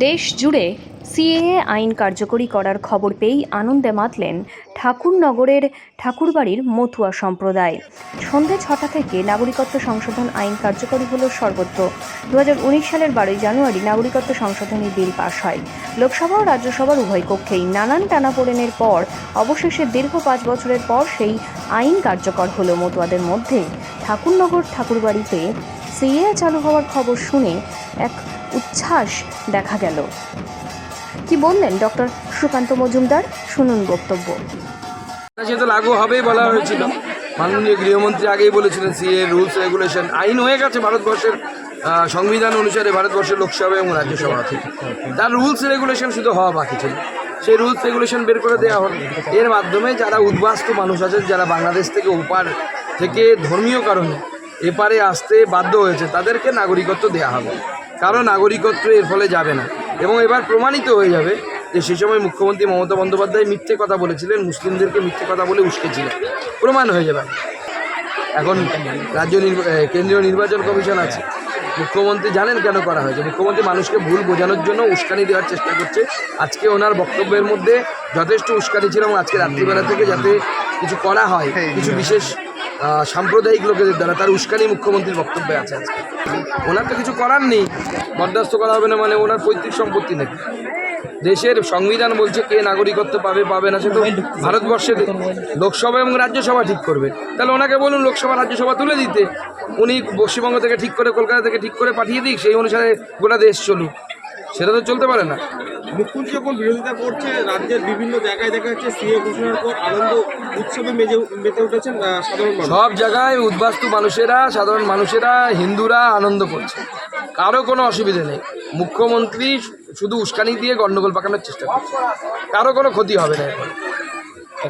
দেশ জুড়ে সিএএ আইন কার্যকরী করার খবর পেয়েই আনন্দে মাতলেন ঠাকুরনগরের ঠাকুরবাড়ির মতুয়া সম্প্রদায়। সন্ধে ৬টা থেকে নাগরিকত্ব সংশোধন আইন কার্যকরী হল সর্বত্র। 2019 সালের 12 জানুয়ারি নাগরিকত্ব সংশোধনী বিল পাশ হয়। লোকসভা ও রাজ্যসভার উভয় কক্ষেই নানান টানাপোড়েনের পর অবশেষে দীর্ঘ 5 বছরের পর সেই আইন কার্যকর হল। মতুয়াদের মধ্যে ঠাকুরনগর ঠাকুরবাড়িতে সিএএ চালু হওয়ার খবর শুনে এক উচ্ছ্বাস দেখা গেল। কি বললেন ডক্টর সুকান্ত মজুমদার, শুনুন বক্তব্য। সেটা লাগু হবেই বলা হয়েছিল। মাননীয় গৃহমন্ত্রী আগেই বলেছিলেন সিএ রুলস রেগুলেশন আইন হয়ে গেছে ভারতবর্ষের সংবিধান অনুসারে, ভারতবর্ষের লোকসভা এবং রাজ্যসভা থেকে। তার রুলস রেগুলেশন শুধু হওয়া বাকি ছিল, সেই রুলস রেগুলেশন বের করে দেওয়া হল। এর মাধ্যমে যারা উদ্বাস্তু মানুষ আছেন, যারা বাংলাদেশ থেকে ওপার থেকে ধর্মীয় কারণে এপারে আসতে বাধ্য হয়েছে, তাদেরকে নাগরিকত্ব দেওয়া হবে। কারো নাগরিকত্ব এর ফলে যাবে না। এবং এবার প্রমাণিত হয়ে যাবে যে সে সময় মুখ্যমন্ত্রী মমতা বন্দ্যোপাধ্যায় মিথ্যে কথা বলেছিলেন, মুসলিমদেরকে মিথ্যে কথা বলে উস্কেছিলেন, প্রমাণ হয়ে যাবে। এখন কেন্দ্রীয় নির্বাচন কমিশন আছে। মুখ্যমন্ত্রী জানেন কেন করা হয়েছে। মুখ্যমন্ত্রী মানুষকে ভুল বোঝানোর জন্য উস্কানি দেওয়ার চেষ্টা করছে। আজকে ওনার বক্তব্যের মধ্যে যথেষ্ট উস্কানি ছিল এবং আজকে রাত্রিবেলা থেকে যাতে কিছু করা হয় কিছু বিশেষ সাম্প্রদায়িক লোকেদের দ্বারা, তার উস্কানি মুখ্যমন্ত্রীর বক্তব্যে আছে। আজকে ওনার তো কিছু করার নেই, বরদাস্ত করা হবে না মানে ওনার পৈতৃক সম্পত্তি নাকি। দেশের সংবিধান বলছে কে নাগরিকত্ব পাবে পাবে না, সে তো ভারতবর্ষের লোকসভা এবং রাজ্যসভা ঠিক করবে। তাহলে ওনাকে বলুন লোকসভা রাজ্যসভা তুলে দিতে, উনি পশ্চিমবঙ্গ থেকে ঠিক করে কলকাতা থেকে ঠিক করে পাঠিয়ে দিক, সেই অনুসারে গোটা দেশ চলুক। সেটা তো চলতে পারে না। মুখ্যমন্ত্রী যখন বিরোধিতা করছে, রাজ্যের বিভিন্ন জায়গায় দেখা যাচ্ছে সিএ ঘোষণার পর আনন্দ উৎসবে মেতে উঠেছেন সাধারণ মানুষ। সব জায়গায় উদ্বাস্তু মানুষেরা, সাধারণ মানুষেরা, হিন্দুরা আনন্দ করছে, কারো কোনো অসুবিধে নেই। মুখ্যমন্ত্রী শুধু উস্কানি দিয়ে গণ্ডগোল পাকানোর চেষ্টা করছে, কারো কোনো ক্ষতি হবে না। এখন